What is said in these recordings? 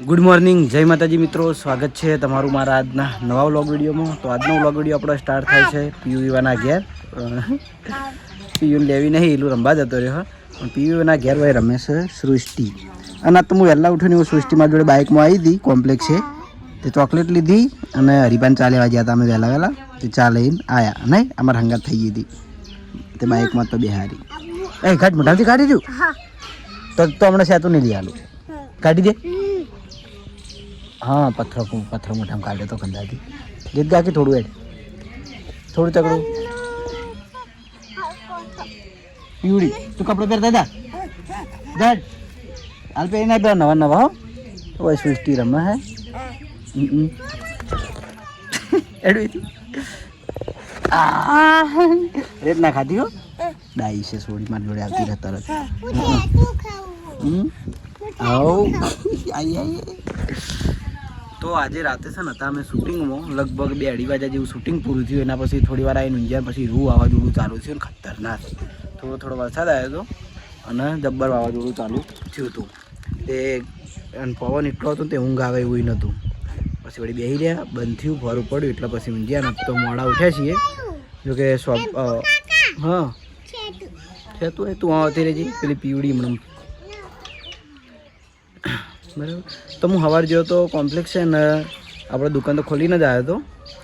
Good morning, જય માતાજી મિત્રો. સ્વાગત છે તમારું મારા આજના નવા વ્લોગ વિડીયોમાં. તો આજનો વ્લોગ વિડીયો આપણો સ્ટાર્ટ થાય છે પીયુના ઘેર. પીયુને લેવી નહીં, એલું રમવા જતો રહ્યો. પણ પીયુના ઘેર ભાઈ રમે છે સૃષ્ટિ. અને તો હું વહેલા ઉઠીને હું સૃષ્ટિમાં જોડે બાઇકમાં આવી હતી, કોમ્પ્લેક્સ છે તે ચોકલેટ લીધી અને હરિભાન ચા લેવા ગયા હતા અમે વહેલા તે ચા લઈને આવ્યા. નહીં અમારે હંગાત થઈ ગઈ હતી તે બાઇકમાં તો બેહારી. એ ઘાટ મોટાથી કાઢી દઉં તો હમણાં સેતું નહીં લઈ આલું, કાઢી દે. हाँ पत्थर मोटा काटे तो कंधाती गीत गा के थोड़ू थोड़ू तकड़ू पीवड़ी तू कपड़े पहरता था डैड हाल पे ना पे नवा नवा हो तो वही सृष्टि रमा है रेत ना खाती हो डाई से सोड़ी मार जोड़े आती रहता रहता आओ आई आई તો આજે રાતે છે ને હતા અમે શૂટિંગમાં લગભગ 2-2 વાગ્યા જેવું શૂટિંગ પૂરું થયું. એના પછી થોડી વાર આવીને ઊંઝ્યા, પછી રૂ વાવાઝોડું ચાલુ થયું ને ખતરનાક થોડો વરસાદ આવ્યો હતો અને જબ્બર વાવાઝોડું ચાલુ થયું હતું. તે અને પવન એટલો હતો તે ઊંઘ આવે એવું નહોતું. પછી વળી બેસી રહ્યા, બંધ થયું, ફરું પડ્યું એટલે પછી ઊંઝ્યા ને તો મોડા ઉઠ્યા છીએ. જોકે હા છે તું આવતી રહેજી પેલી પીવડી હમણાં બરાબર. તો હું સવાર ગયો તો કોમ્પ્લેક્સ છે ને આપણે દુકાન તો ખોલીને જ આવ્યો હતો,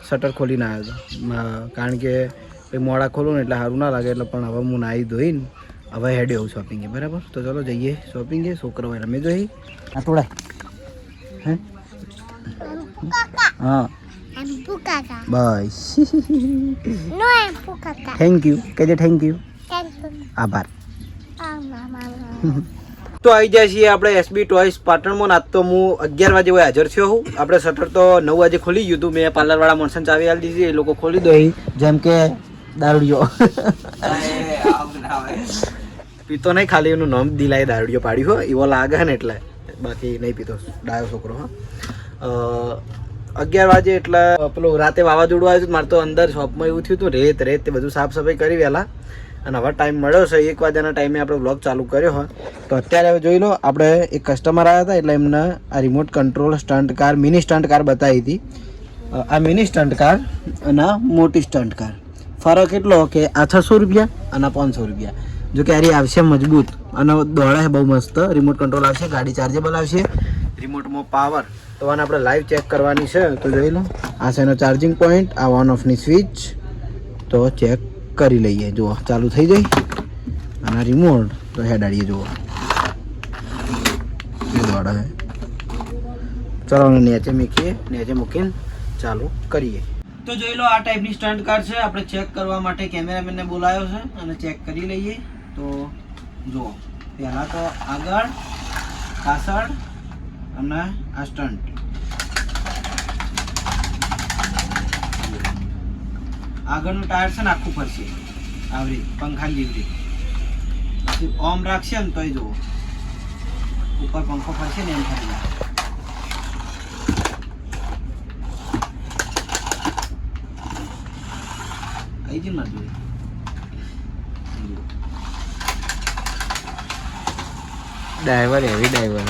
શટર ખોલીને આવ્યો હતો કારણ કે મોડા ખોલું ને એટલે સારું ના લાગે. એટલે પણ હવે હું નાહી ધોઈને હવે હેડે આવું શોપિંગે. બરાબર, તો ચલો જઈએ શોપિંગે. છોકરો રમે જોઈએ આ થોડા હે હા બસ થેન્ક યુ કહેજે થેન્ક યુ આભાર. તો આવી જાય છીએ આપણે એસબી ટોયસ પાટણમાં. આજ તો હું 11 વાગે હાજર થયો હું. આપણે શટર તો 9 વાગે ખોલી ગયું હતું. મેં પાર્લરવાળા માણસને ચાવી આપી દીધી, એ લોકો ખોલી દો જેમ કે દારૂડિયો પીતો નહીં, ખાલી એનું નામ દિલાય દારૂડિયો પાડ્યું હોય એવો લાગે ને એટલે, બાકી નહીં પીતો, ડાયો છોકરો. હા 11 વાગે એટલે પેલું રાતે વાવાઝોડું આવ્યું હતું મારે તો અંદર શોપમાં એવું થયું હતું, રેત તે બધું સાફ સફાઈ કરી વહેલા. અને હવે ટાઈમ મળ્યો છે 1 વાગ્યાના ટાઈમે આપણે વ્લોગ ચાલુ કર્યો હોય. તો અત્યારે હવે જોઈ લો, આપણે એક કસ્ટમર આવ્યા હતા એટલે એમને આ remote control stunt car, mini stunt car બતાવી હતી. આ મિની સ્ટન્ટ કાર અને મોટી સ્ટન્ટ કાર ફરક એટલો કે આ 600 રૂપિયા અને 500 રૂપિયા. જો કે આરી આવશે મજબૂત અને દોડે બહુ મસ્ત. રિમોટ કંટ્રોલ આવશે, ગાડી ચાર્જેબલ આવશે, રિમોટમાં પાવર. તો આને આપણે લાઈવ ચેક કરવાની છે. તો જોઈ લો, આ છે એનો ચાર્જિંગ પોઈન્ટ, આ ઓન ઓફની સ્વિચ. તો ચેક કરી લઈએ. જુઓ ચાલુ થઈ જાય અને રિમોટ તો હેડાડીએ. જુઓ દોડે. ચલો નીચે મૂકીને ચાલુ કરીએ. તો જોઈ લો, આ ટાઈપની સ્ટન્ટ કાર છે. આપણે ચેક કરવા માટે કેમેરામેનને બોલાવ્યો છે અને ચેક કરી લઈએ. તો જુઓ, પહેલાં તો આગળ, પાછળ અને આ સ્ટન્ટ. આગળનું ટાયર છે ને આખું ફરશે આવરી પંખા જેવી. પછી ઓમ રાખશે ને તોય જુઓ ઉપર પંખો ફરશે ને એમ ફરી આવી જ ના જોઈએ. ડ્રાઈવર એવી ડ્રાઈવર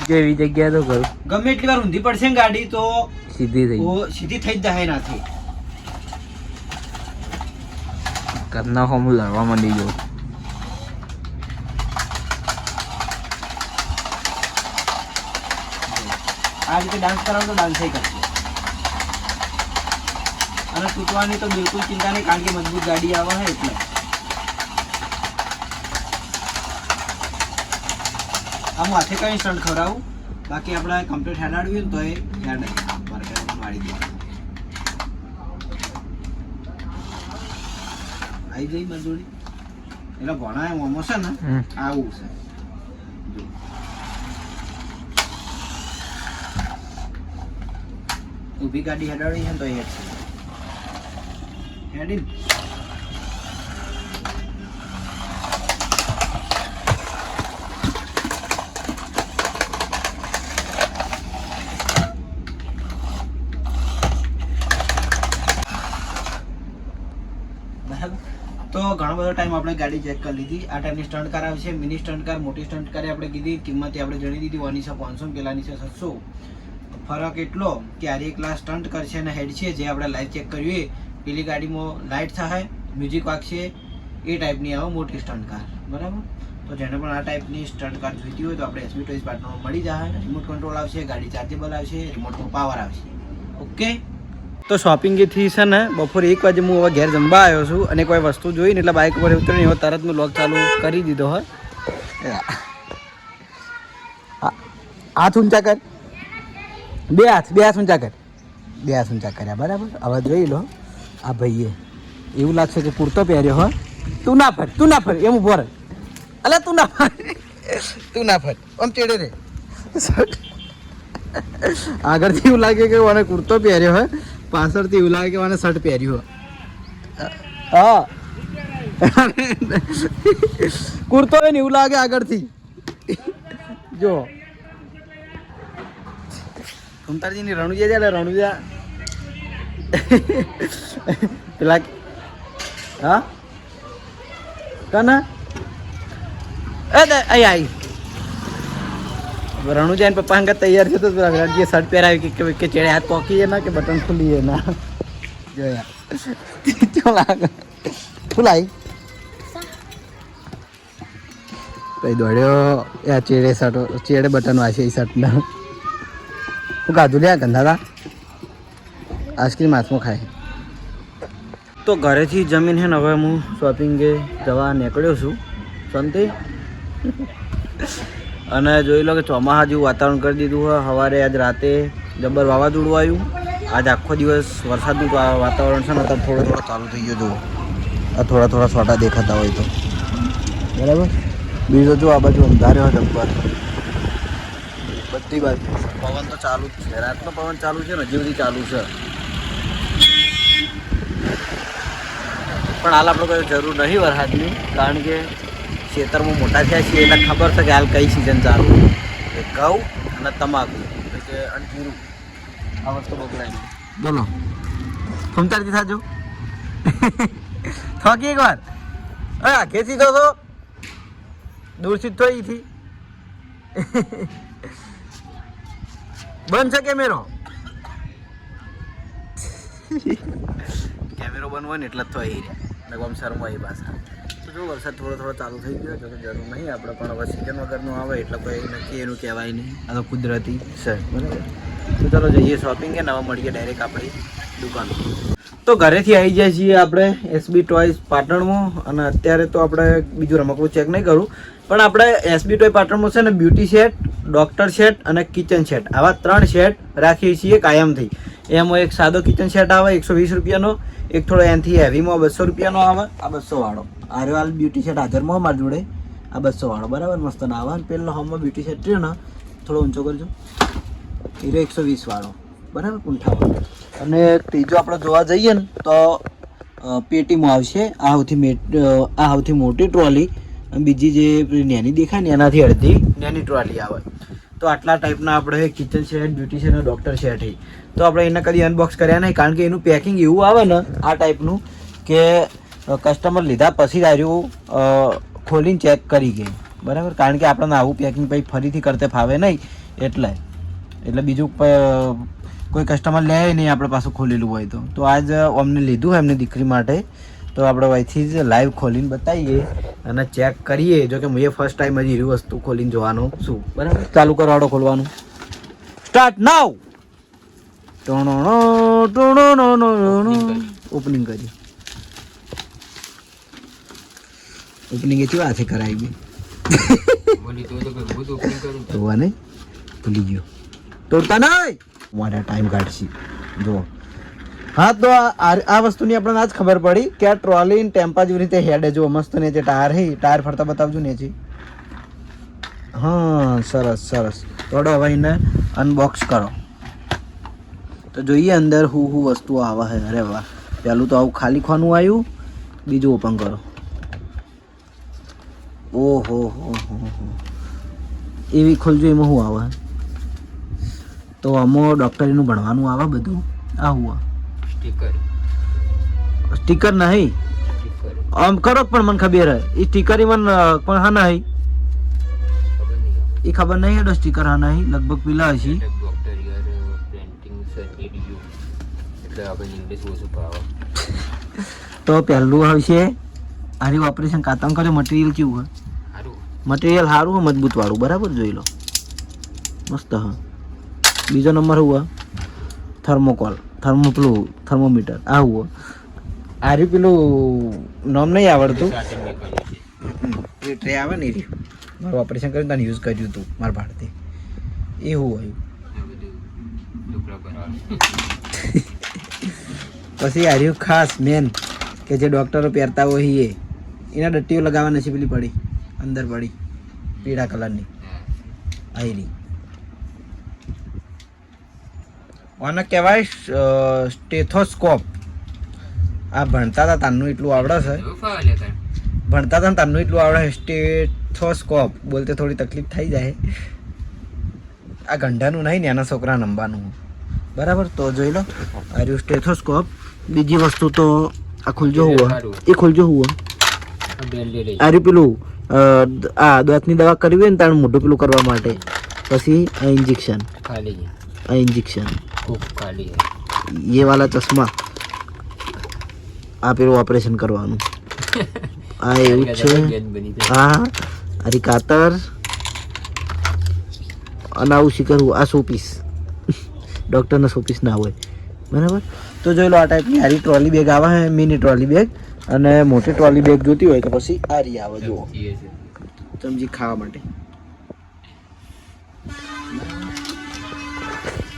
જેવી જગ્યા તો કરું, ગમે એટલી વાર ઊંધી પડશે ને ગાડી તો સીધી થઈ જ જાય. નાથી કરના હું લડવા માંડી ગયો. આ રીતે ડાન્સ કરાવો તો ડાન્સ કરશે. અને તૂટવાની તો બિલકુલ ચિંતા નહીં, કારણ કે મજબૂત ગાડી આવે છે એટલે. આમ હાથે કઈ સ્ટન્ટ ખવડાવું, બાકી આપણે કમ્પ્લીટ હેડાડ્યું ને તો એ હેડ વાળી દે. આવી જઈ મજૂરી એટલે ભણાય મોમો છે ને આવું છે. ઊભી ગાડી હેડાડી છે તો એ હેડી તો ઘણા ઘણો બધો ટાઈમ આપણે ગાડી ચેક કરી લીધી. આ ટાઈપની સ્ટન્ટ કાર આવશે, મિની સ્ટન્ટ કાર, મોટી સ્ટન્ટ કાર આપણે કીધી, કિંમત આપણે જણી દીધી. ઓની છે 500, પેલાની છે 700. ફરક એટલો કે આ એક ક્લાસ સ્ટન્ટ કરશે અને હેડ છે જે આપણે લાઈવ ચેક કર્યું. પેલી ગાડીમાં લાઇટ થાય, મ્યુઝિક વાગશે, એ ટાઈપની આવે મોટી સ્ટન્ટ કાર. બરાબર? તો જેને પણ આ ટાઈપની સ્ટન્ટ કાર જોઈતી હોય તો આપણે એસબી ટોયઝ પાર્ટનરમાં મળી જાય. રિમોટ કંટ્રોલ આવશે, ગાડી ચાર્જેબલ આવશે, રિમોટમાં પાવર આવશે. ઓકે, તો શોપિંગથી છે ને બપોરે 1 વાગે હું હવે ઘેર જમવા આવ્યો છું અને કોઈ વસ્તુ જોઈને એટલે બાઇક ઉપર ઉતરીને હવે તરત મેં વ્લોગ ચાલુ કરી દીધો હોય. હાથ ઊંચા કર, બે હાથ ઊંચા કર, બે હાથ ઊંચા કર્યા. બરાબર? હવે જોઈ લો આ ભાઈએ એવું લાગશે કે કુર્તો પહેર્યો હોય. તું ના ફર એમ ઉભો રહે. અલા તું ના ફર આમ ચેડે રે. આગળથી એવું લાગે કે મને કુર્તો પહેર્યો હોય, પાછળથી એવું લાગે કે મને શર્ટ પહેર્યું હોય. હા કુર્તો હોય ને એવું લાગે આગળથી. જો કુંતારજીની રણુજા છે, રણુજા પેલા હા કના આઈ રણુજા ને પપ્પા અંગત તૈયાર છે તો વિરાટજીએ શર્ટ પહેરાવી કે ચેડે હાથ પોકી ના કે બટન ખુલી ના જોયા લાગે ખુલાઈ કઈ દોડ્યો યા ચેડે શર્ટ ચેડે બટન વાંચે એ શર્ટના હું કાધું લ્યા ગંધાતા આઈસ્ક્રીમ હાથમાં ખાય. તો ઘરેથી જમીન હે ને હવે હું શોપિંગે જવા નીકળ્યો છું શાંતિ. અને જોઈ લો કે ચોમાસા જેવું વાતાવરણ કરી દીધું હોય. સવારે આજ રાતે જબર વાવાઝોડું આવ્યું. આજ આખો દિવસ વરસાદનું વાતાવરણ છે ને અત્યારે થોડો થોડો ચાલુ થઈ ગયો. જુઓ આ થોડા છોટા દેખાતા હોય તો બરાબર. બીજો જો આ બાજુ અંધારે હોય જબ્બર બધી બાજુ પવન તો ચાલુ જ છે. રાતનો પવન ચાલુ છે ને હજી સુધી ચાલુ છે. પણ હાલ આપણે કોઈ જરૂર નહીં વરસાદની, કારણ કે ખેતરમાં મોટા થયા છીએ એટલે ખબર છે કે હાલ કઈ સિઝન ચાલુ. એ ઘઉં અને તમાકુ એટલે કે જીરું આ વસ્તુ બગડાય. બોલો ખમતારથી થાજો થોકી એકવાર હા ખેંચી દો તો દૂરથી તો અહીંથી બંધ છે કેમેરો બંધ હોય ને એટલે જ તો અહીં આમ શરમાઈ પાછા. તો જો વરસાદ થોડો ચાલુ થઈ ગયો જો જરૂર નહીં આપણે, પણ હવે સિઝન વગરનું આવે એટલે કોઈ નક્કી એનું કહેવાય નહીં. આ તો કુદરતી છે. બરાબર? તો ચાલો જઈએ શોપિંગ કે નવા મળીએ ડાયરેક્ટ આપણી દુકાન. તો ઘરેથી આવી જાય છીએ આપણે એસબી ટોયઝ પાટણમાં. અને અત્યારે તો આપણે બીજું રમકડું ચેક નહીં કરું, પણ આપણે એસબી ટોય પાટણમાં છે ને બ્યુટી સેટ, ડૉક્ટર સેટ અને કિચન સેટ આવા 3 સેટ રાખીએ છીએ કાયમથી. એમાં એક સાદો કિચન સેટ આવે 120 રૂપિયાનો, એક થોડો એનાથી હેવીમાં 200 રૂપિયાનો આવે. આ 200 વાળો આરે હાલ બ્યુટી સેટ હાજરમાં મારી જોડે આ 200 વાળો બરાબર મસ્ત ના આવે. અને પેલો હોમમાં બ્યુટી સેટ રહ્યો ને થોડો ઊંચો કરજો એ 120 વાળો બરાબર પૂંઠાવાળો. અને ત્રીજો આપણે જોવા જઈએ ને તો પેટીમાં આવશે આ સૌથી મોટી ટ્રોલી, બીજી જે નાની દેખાય ને એનાથી અડધી નાની ટ્રોલી આવે. તો આટલા ટાઈપના આપણે કિચન સેટ, બ્યુટી સેટ અને ડૉક્ટર સેટ છે. તો આપણે એને કદી અનબોક્સ કર્યા નહીં, કારણ કે એનું પેકિંગ એવું આવે ને આ ટાઈપનું કે કસ્ટમર લીધા પછી આવ્યું ખોલીને ચેક કરી ગઈ. બરાબર? કારણ કે આપણને આવું પેકિંગ પછી ફરીથી કરતે ફાવે નહીં એટલે બીજું કોઈ કસ્ટમર લે નહીં આપણે પાછું ખોલેલું હોય તો આજ અમને લીધું હોય એમની દીકરી માટે. તો આપણે અહીંથી જ લાઈવ ખોલીને બતાવીએ અને ચેક કરીએ. જો કે હું ફર્સ્ટ ટાઈમ હજી એવી વસ્તુ ખોલીને જોવાનું છું. બરાબર? ચાલુ કરવાડો ખોલવાનું. Start now. ઓપનિંગ કરી. ઓપનિંગ એ કેવા હાથે કરાવી ભૂલી ગયો તોડતા નહીં મારા ટાઈમ કાઢશી જો. હા તો આ વસ્તુની આપણને આજ ખબર પડી કે આ ટ્રોલી ટેમ્પા જેવી રીતે હેડે જો મસ્ત ને જે ટાયર ફરતા બતાવજો ને છે. હા સરસ થોડો હવે એને અનબોક્સ કરો તો જોઈએ અંદર હું વસ્તુઓ આવે છે. અરે વાહ, પહેલું તો આવું ખાલી ખાનું આવ્યું, બીજું ઓપન કરો. ઓહો એવી ખોલજો. એમાં શું આવે તો આમાં ડૉક્ટરીનું ભણવાનું આવે બધું. આ હું સ્ટીકર નહીં આમ કરો પણ મને ખબર હે એ સ્ટીકર મને પણ હા નહીં એ ખબર નહીં હેડો સ્ટીકર હા નહીં લગભગ પેલા હશે તો પહેલું આવશે આરી ઓપરેશન કાતમ કરે મટીરિયલ કેવું હે મટીરિયલ સારું હે મજબૂત વાળું બરાબર જોઈ લો મસ્ત હા બીજો નંબર હુआ થર્મોકોલ થર્મોમીટર આ હુआ આરી પેલું નામ નહીં આવડતું એ ટ્રે આવે ને એ મારું ઓપરેશન કર્યું તને યુઝ કર્યું હતું મારા ભારતે એ હું પછી આર્યું ખાસ મેન કે જે ડૉક્ટરો પહેરતા હોય એ એના ડટ્ટીઓ લગાવવા નથી પેલી પડી અંદર પડી પીળા કલરની આયરી આને કહેવાય સ્ટેથોસ્કોપ આ ભણતા હતા તારનું એટલું આવડે છે ભણતા હતા તારનું એટલું આવડે છે સ્ટેથોસ્કોપ બોલતે થોડી તકલીફ થઈ જાય આ ગંઢાનું નહીં ને એના છોકરા નંબાનું બરાબર તો જોઈ લો આર્યું સ્ટેથોસ્કોપ બીજી વસ્તુ તો આ ખુલજો હુआ એ ખુલજો હુआ આર્યું પેલું આ દાંતની દવા કરવી હોય ને તારું મોઢું પેલું કરવા માટે પછી આ ઇન્જેક્શન આ ઇન્જેક્શન ये वाला चश्मा આ પેલું ઓપરેશન કરવાનું આ એવું છે હા આરી કાતર અને આવું શીખરવું આ શોપીસ ડૉક્ટરને શોપીસ ના હોય બરાબર તો જોઈ લો આ ટાઈપની આરી ટ્રોલી બેગ આવે છે મિની ટ્રોલી બેગ અને મોટી ટ્રોલી બેગ જોતી હોય તો પછી આ રી આવે જુઓ ચમચી ખાવા માટે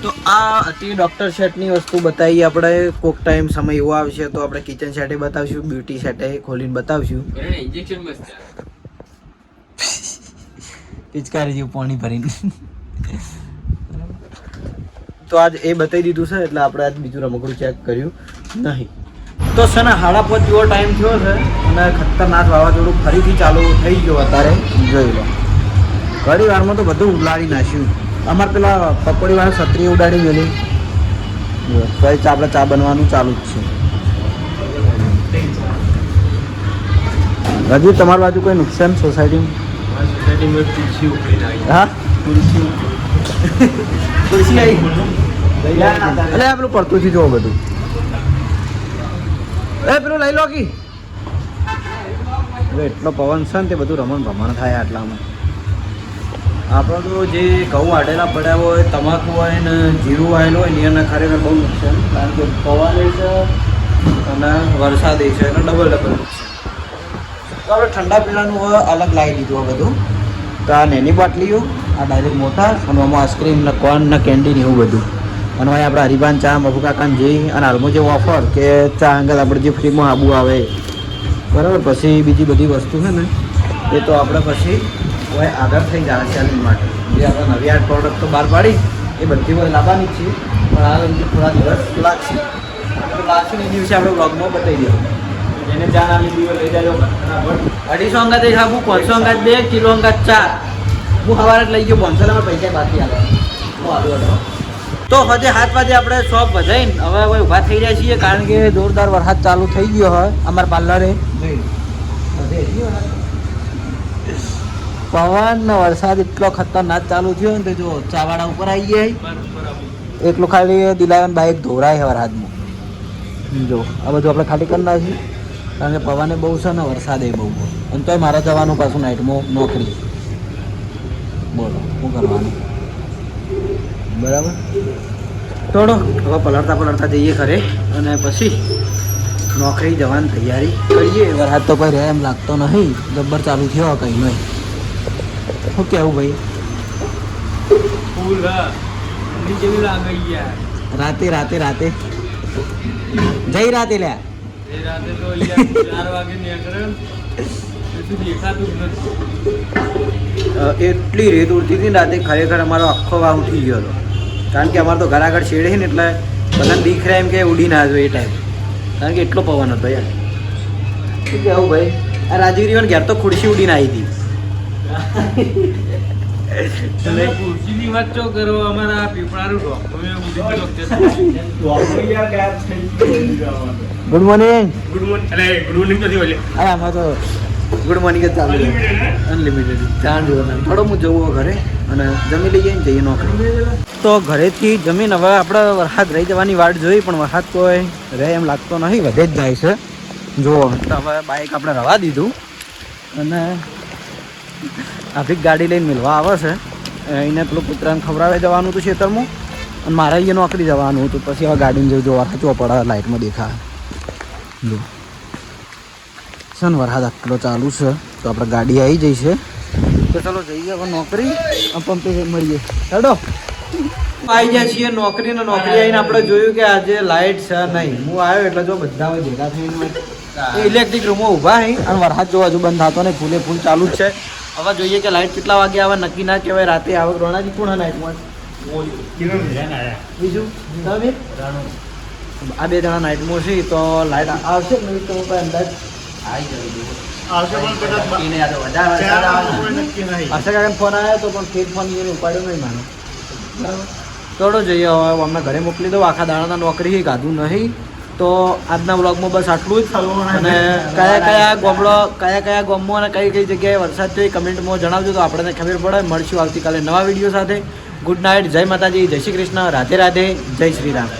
તો આ હતી ડૉક્ટર સેટની વસ્તુ બતાવી આપણે કોક ટાઈમ સમય એવો આવશે તો આપણે કિચન સેટે બતાવશું બ્યુટી સેટે ખોલીને બતાવશું પિચકારી જેવું પાણી ભરીને તો આજ એ બતાવી દીધું છે એટલે આપણે આજ બીજું રમકડું ચેક કર્યું નહીં તો છે ને 5:30 જેવો ટાઈમ થયો છે અને ખતરનાક વાવાઝોડું ફરીથી ચાલુ થઈ ગયું અત્યારે જોઈ લો ઘણી વારમાં તો બધું ઉલાડી નાખ્યું અમારે પેલા પકોડી વાળા છત્રી ઉડાડી ગયેલી તો આપણે ચા બનવાનું ચાલુ જ છે હજુ તમારી બાજુ કોઈ નુકસાન સોસાયટીમાં હા ખુરશી આવી અરે પેલું પડતું છે જોવો બધું એ પેલું લઈ લો કી એટલો પવન છે ને તે બધું રમણ થાય આટલામાં આપણે તો જે ઘઉં વાટેલા પડ્યા હોય તમાકુ હોય ને જીરું વાયેલું હોય ને એને ખરેખર બહુ નુકસાન કારણ કે પવન છે અને વરસાદ છે એટલે ડબલ નુકસાન તો આપણે ઠંડા પીણાનું અલગ લાવી દીધું આ બધું તો આ નાની બાટલીઓ આ ડાયરેક્ટ મોટા અને આમાં આઈસ્ક્રીમ ને કોર્ન ને કેન્ડી ને એવું બધું અને અહીં આપણે હરિભાન ચા મફુ કાકાને જઈ અને હાલમાં જે ઓફર કે ચા અંગત આપણે જે ફ્રીમાં આબુ આવે બરાબર પછી બીજી બધી વસ્તુ છે ને એ તો આપણે પછી હોય આગળ થઈ જાય સેલિંગ માટે જે આપણે નવી આર્ટ પ્રોડક્ટ તો બહાર પાડી એ બધી હોય લાવવાની જ છે પણ આ થોડા દિવસ લાગશે લાગશે ને એ દિવસે આપણે બ્લોગમાં બતાવી દેવું જેને ચા ના લીધી હોય લઈ જાય બરાબર 250 અંગાત સાબુ 500 અંગાત 2 કિલો અંગાત 4 હું સવારે લઈ ગયો 500 પૈસા બાકી આવે તો હજે 7 વાગે આપણે શોપ વધાઈને હવે ઊભા થઈ રહ્યા છીએ કારણ કે જોરદાર વરસાદ ચાલુ થઈ ગયો હોય અમારા પાર્લરે પવન ને વરસાદ એટલો ખતરનાક ચાલુ થયો ને તો જો ચાવાડા ઉપર આવી ગયા એટલું ખાલી દિલાવન બાઇક ધોરાય છે વરસાદમાં જો આ બધું આપણે ખાલી કરી નાખીએ કારણ કે પવને બહુ છે ને વરસાદે બહુ અને તોય મારે જવાનું પાછું નાઇટમાં નોકરી બોલો શું કરવાનું બરાબર થોડો હવે પલળતા જઈએ ઘરે અને પછી નોકરી જવાની તૈયારી કરીએ વરસાદ તો કોઈ રહે એમ લાગતો નહીં જબ્બર ચાલુ થયો કંઈ નહીં શું કેવું ભાઈ રાતે જઈ રાતે લ્યા એટલી રેત ઉડતી હતી ને રાતે ખરેખર અમારો આખો વાવ ઉઠી ગયો હતો કારણ કે અમારે તો ઘર આગળ છેડે છે ને એટલે બધાને દીખ રહ્યા એમ કે ઉડી ના આવ્યો એ ટાઈમ કારણ કે એટલો પવન હતો યાર શું કહેવું ભાઈ આ રાજીવરીઓને ઘેર તો ખુરશી ઉડીને આવી હતી ખુરશીની વાત ચો કરો અમારા પીપળાનું ગુડ મોર્નિંગ ગુડ મોર્નિંગ નથી બોલે હા આમાં તો ગુડ મોર્નિંગ જ ચાલુ અનલિમિટેડ ધ્યાન જોવાનું થોડો હું જવું ઘરે અને જમી લઈએ ને જઈએ નોકરી તો ઘરેથી જમીન હવે આપણે વરસાદ રહી જવાની વાટ જોઈ પણ વરસાદ કોઈ રહે એમ લાગતો નહીં વધે જ જાય છે જો તો હવે બાઇક આપણે રવા દીધું અને આફિક ગાડી લઈને મિલવા આવે છે એને પેલું કૂતરાને ખવડાવે જવાનું હતું ખેતરમાં અને મારે અહીંયા નોકરી જવાનું હતું પછી હવે ગાડીને જવું જોવા સાચવો પડે લાઇટમાં દેખાય જો છે ને વરસાદ આટલો ચાલુ છે તો આપણે ગાડી આવી જઈ છે તો ચાલો જઈએ હવે નોકરી પંપે મળીએ હેડો આવી ગયા છીએ નોકરી ને નોકરી આવીને આપણે જોયું કે આજે લાઇટ છે નહીં હું આવ્યો એટલે જો બધા ભેગા થઈને ઇલેક્ટ્રિક રૂમમાં ઊભા અહીં અને વરસાદ જો હજુ બંધ થતો નહીં ફૂલે ફૂલ ચાલુ જ છે હવે જોઈએ કે લાઇટ કેટલા વાગે આવે નક્કી ના કહેવાય રાતે આવે રોણાજી કોણ નાઇટમાં બીજું તમે આ બે જણા નાઇટમાં છે તો લાઇટ આવશે નહીં તો કોઈ અંદાજ હર્ષકાકાને ફોન આવ્યો તો પણ ફેર ફોન એને ઉપાડ્યો નહીં માનો બરાબર થોડો જઈએ હવે અમને ઘરે મોકલી દો આખા દાડાના નોકરી ગાધું નહીં તો આજના બ્લોગમાં બસ આટલું જ અને કયા ગામમાં અને કઈ જગ્યાએ વરસાદ થયો એ કમેન્ટમાં જણાવજો તો આપણને ખબર પડે મળશું આવતીકાલે નવા વિડીયો સાથે ગુડ નાઇટ જય માતાજી જય શ્રી કૃષ્ણ રાધે રાધે જય શ્રી રામ